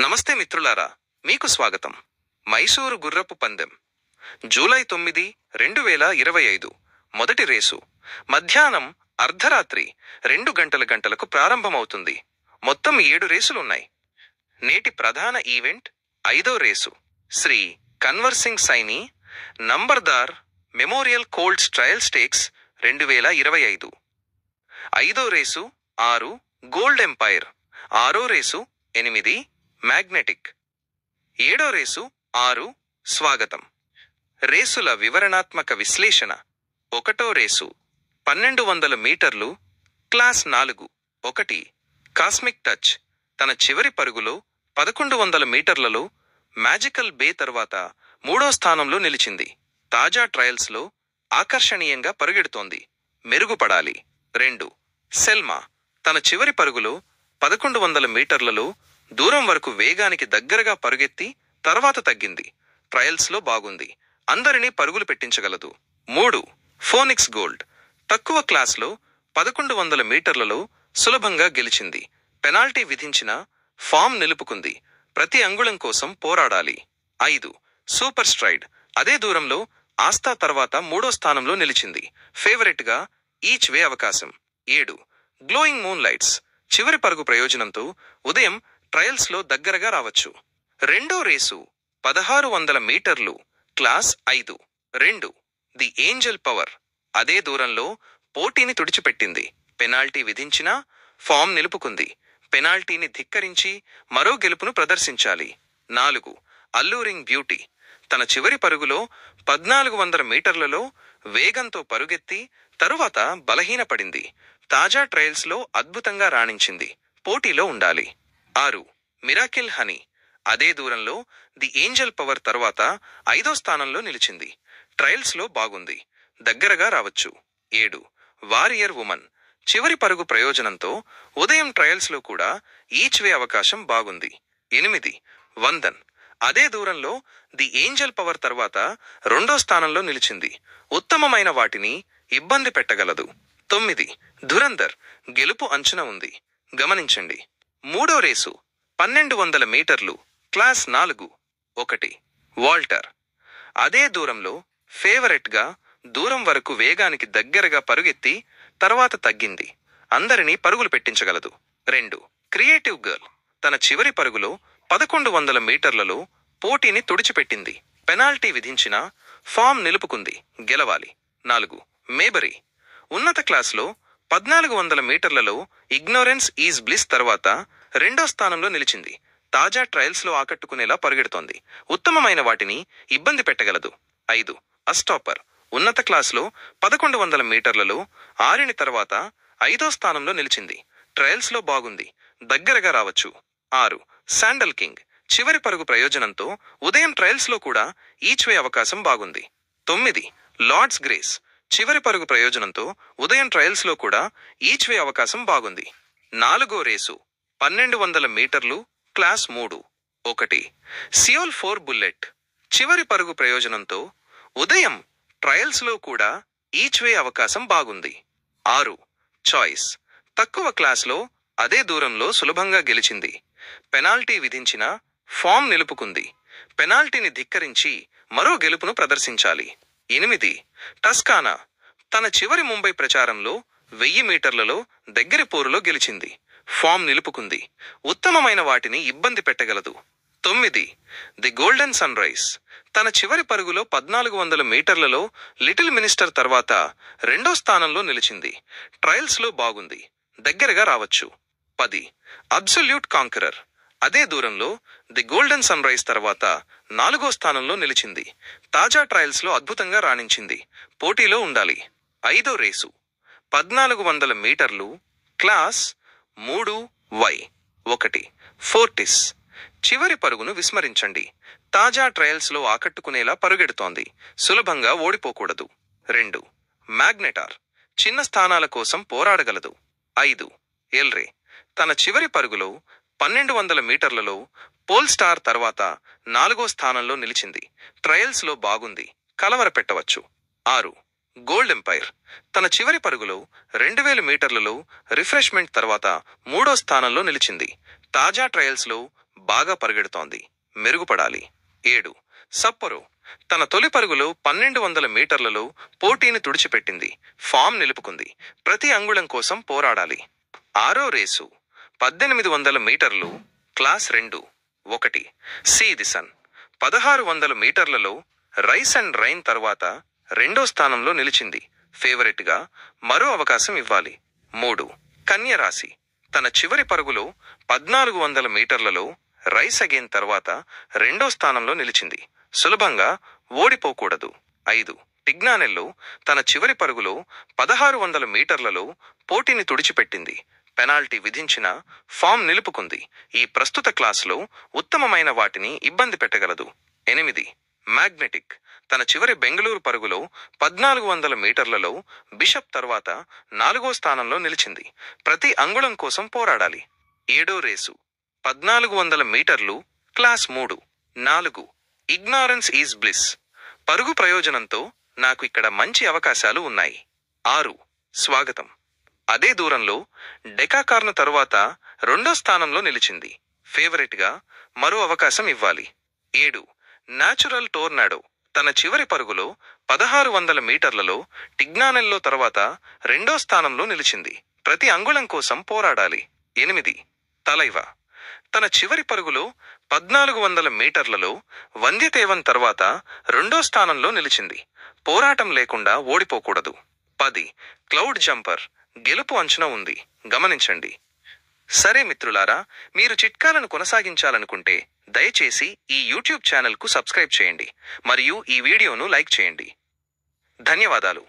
నమస్తే మిత్రులారా, మీకు స్వాగతం. మైసూరు గుర్రపు పందెం జూలై 9, 2025 మొదటి రేసు మధ్యాహ్నం అర్ధరాత్రి 2 గంటలకు ప్రారంభమవుతుంది. మొత్తం 7 రేసులున్నాయి. నేటి ప్రధాన ఈవెంట్ 5వ race Shri Kanwar Singh Saini నంబర్దార్ memorial Colts trial స్టేక్స్ 2025. 5వ రేసు 6 గోల్డ్ ఎంపైర్. 6వ రేసు 8 మ్యాగ్నెటిక్. 7వ రేసు 6 స్వాగతం. రేసుల వివరణాత్మక విశ్లేషణ. 1వ రేసు 1200 మీటర్లు, క్లాస్ 4. 1 కాస్మిక్ టచ్ తన చివరి పరుగులో 1100 మీటర్లలో మ్యాజికల్ బే తర్వాత 3వ స్థానంలో నిలిచింది. తాజా ట్రయల్స్లో ఆకర్షణీయంగా పరుగెడుతోంది, మెరుగుపడాలి. 2 సెల్మా తన చివరి పరుగులో 1100 మీటర్లలో దూరం వరకు వేగానికి దగ్గరగా పరుగెత్తి తర్వాత తగ్గింది. ట్రయల్స్లో బాగుంది, అందరినీ పరుగులు పెట్టించగలదు. 3 ఫోనిక్స్ గోల్డ్ తక్కువ క్లాస్లో 1100 మీటర్లలో సులభంగా గెలిచింది. పెనాల్టీ విధించిన ఫామ్ నిలుపుకుంది, ప్రతి అంగుళం కోసం పోరాడాలి. 5 సూపర్ స్ట్రైడ్ అదే దూరంలో ఆస్థా తర్వాత 3వ స్థానంలో నిలిచింది, ఫేవరెట్గా ఈచ్ వే అవకాశం. 7 గ్లోయింగ్ మూన్ లైట్స్ చివరి పరుగు ప్రయోజనంతో ఉదయం ట్రయల్స్లో దగ్గరగా రావచ్చు. 2వ రేసు 1600 మీటర్లు, క్లాస్ 5. 2 ది ఏంజల్ పవర్ అదే దూరంలో పోటీని తుడిచిపెట్టింది, పెనాల్టీ విధించినా ఫామ్ నిలుపుకుంది. పెనాల్టీని ధిక్కరించి మరో గెలుపును ప్రదర్శించాలి. 4 అల్లూరింగ్ బ్యూటీ తన చివరి పరుగులో 1400 మీటర్లలో వేగంతో పరుగెత్తి తరువాత బలహీనపడింది. తాజా ట్రయల్స్లో అద్భుతంగా రాణించింది, పోటీలో ఉండాలి. 6 మిరాకిల్ హనీ అదే దూరంలో ది ఏంజల్ పవర్ తర్వాత 5వ స్థానంలో నిలిచింది. ట్రయల్స్లో బాగుంది, దగ్గరగా రావచ్చు. 7 వారియర్ ఉమన్ చివరి పరుగు ప్రయోజనంతో ఉదయం ట్రయల్స్లో కూడా ఈచ్ వే అవకాశం బాగుంది. 8 వందన్ అదే దూరంలో ది ఏంజల్ పవర్ తర్వాత 2వ స్థానంలో నిలిచింది, ఉత్తమమైన వాటిని ఇబ్బంది పెట్టగలదు. 9 ధురంధర్ గెలుపు అంచనా ఉంది, గమనించండి. 3వ రేసు 1200 మీటర్లు, క్లాస్ 4. 1 వాల్టర్ అదే దూరంలో ఫేవరెట్గా దూరం వరకు వేగానికి దగ్గరగా పరుగెత్తి తర్వాత తగ్గింది, అందరినీ పరుగులు పెట్టించగలదు. 2 క్రియేటివ్ గర్ల్ తన చివరి పరుగులో 1100 మీటర్లలో పోటీని తుడిచిపెట్టింది, పెనాల్టీ విధించిన ఫామ్ నిలుపుకుంది, గెలవాలి. 4 మేబరీ ఉన్నత క్లాస్లో 1400 మీటర్లలో ఇగ్నోరెన్స్ ఈజ్ బ్లిస్ తర్వాత 2వ స్థానంలో నిలిచింది. తాజా ట్రయల్స్లో ఆకట్టుకునేలా పరుగెడుతోంది, ఉత్తమమైన వాటిని ఇబ్బంది పెట్టగలదు. 5 అస్టాపర్ ఉన్నత క్లాస్లో 1100 మీటర్లలో 6 తర్వాత 5వ స్థానంలో నిలిచింది. ట్రయల్స్లో బాగుంది, దగ్గరగా రావచ్చు. 6 శాండల్ కింగ్ చివరి పరుగు ప్రయోజనంతో ఉదయం ట్రయల్స్లో కూడా ఈచ్ వే అవకాశం బాగుంది. 9 లార్డ్స్ గ్రేస్ చివరి పరుగు ప్రయోజనంతో ఉదయం ట్రయల్స్లో కూడా ఈచ్ వే అవకాశం బాగుంది. 4వ రేసు 1200 మీటర్లు, క్లాస్ 3. 1 సియోల్ 4 బుల్లెట్ చివరి పరుగు ప్రయోజనంతో ఉదయం ట్రయల్స్లో కూడా ఈచ్ వే అవకాశం బాగుంది. 6 చాయిస్ తక్కువ క్లాస్లో అదే దూరంలో సులభంగా గెలిచింది, పెనాల్టీ విధించిన ఫామ్ నిలుపుకుంది. పెనాల్టీని ధిక్కరించి మరో గెలుపును ప్రదర్శించాలి. 8 టస్కానా తన చివరి ముంబై ప్రచారంలో 1000 మీటర్లలో దగ్గరి పోరులో గెలిచింది, ఫామ్ నిలుపుకుంది, ఉత్తమమైన వాటిని ఇబ్బంది పెట్టగలదు. 9 ది గోల్డెన్ సన్ రైజ్ తన చివరి పరుగులో 1400 మీటర్లలో లిటిల్ మినిస్టర్ తర్వాత 2వ స్థానంలో నిలిచింది, ట్రయల్స్లో బాగుంది, దగ్గరగా రావచ్చు. 10 అబ్సల్యూట్ కాంకరర్ అదే దూరంలో ది గోల్డెన్ సన్ రైజ్ తర్వాత 4వ స్థానంలో నిలిచింది, తాజా ట్రయల్స్లో అద్భుతంగా రాణించింది, పోటీలో ఉండాలి. 5వ రేసు 1400 మీటర్లు, క్లాస్ 3 వై. 1 ఫోర్టిస్ చివరి పరుగును విస్మరించండి, తాజా ట్రయల్స్లో ఆకట్టుకునేలా పరుగెడుతోంది, సులభంగా ఓడిపోకూడదు. 2 మ్యాగ్నెటార్ చిన్న స్థానాల కోసం పోరాడగలదు. 5 ఎల్రే తన చివరి పరుగులో 1200 మీటర్లలో పోల్ స్టార్ తర్వాత 4వ స్థానంలో నిలిచింది, ట్రయల్స్లో బాగుంది, కలవరపెట్టవచ్చు. 6 గోల్డ్ ఎంపైర్ తన చివరి పరుగులో 2000 మీటర్లలో రిఫ్రెష్మెంట్ తర్వాత 3వ స్థానంలో నిలిచింది, తాజా ట్రయల్స్లో బాగా పరిగెడుతోంది, మెరుగుపడాలి. 7. సప్పొరో తన తొలి పరుగులో 1200 మీటర్లలో పోటీని తుడిచిపెట్టింది, ఫామ్ నిలుపుకుంది, ప్రతి అంగుళం కోసం పోరాడాలి. 6. రేసు 1800 మీటర్లు, క్లాస్ 2. 1. సి దిసన్ 1600 మీటర్లలో రైస్ అండ్ రైన్ తర్వాత 2వ స్థానంలో నిలిచింది, ఫేవరెట్గా మరో అవకాశం ఇవ్వాలి. 3. కన్యరాశి తన చివరి పరుగులో 1400 మీటర్లలో రైస్ అగైన్ తర్వాత 2వ స్థానంలో నిలిచింది, సులభంగా ఓడిపోకూడదు. 5. టిగ్నానెల్లో తన చివరి పరుగులో 1600 మీటర్లలో పోటీని తుడిచిపెట్టింది, పెనాల్టీ విధించిన ఫామ్ నిలుపుకుంది, ఈ ప్రస్తుత క్లాసులో ఉత్తమమైన వాటిని ఇబ్బంది పెట్టగలదు. 8. మ్యాగ్నెటిక్ తన చివరి బెంగళూరు పరుగులో 1400 మీటర్లలో బిషప్ తర్వాత 4వ స్థానంలో నిలిచింది, ప్రతి అంగుళం కోసం పోరాడాలి. 7. రేసు 1400 మీటర్లు, క్లాస్ 3. 4. ఇగ్నారెన్స్ ఈజ్ బ్లిస్ పరుగు ప్రయోజనంతో నాకు ఇక్కడ మంచి అవకాశాలు ఉన్నాయి. 6. స్వాగతం అదే దూరంలో డెకాకార్న్ తరువాత 2వ స్థానంలో నిలిచింది, ఫేవరెట్గా మరో అవకాశం ఇవ్వాలి. 7. న్యాచురల్ టోర్నాడో తన చివరి పరుగులో 1600 మీటర్లలో టిగ్నానెల్లో తర్వాత 2వ స్థానంలో నిలిచింది, ప్రతి అంగుళం కోసం పోరాడాలి. 8. తలైవ తన చివరి పరుగులో 1400 మీటర్లలో వంద్యతేవన్ తర్వాత 2వ స్థానంలో నిలిచింది, పోరాటం లేకుండా ఓడిపోకూడదు. 10. క్లౌడ్ జంపర్ గెలుపు అంచున ఉంది, గమనించండి. సరే మిత్రులారా, మీరు చిట్కాలను కొనసాగించాలనుకుంటే దయచేసి ఈ యూట్యూబ్ ఛానల్కు సబ్స్క్రైబ్ చేయండి మరియు ఈ వీడియోను లైక్ చేయండి. ధన్యవాదాలు.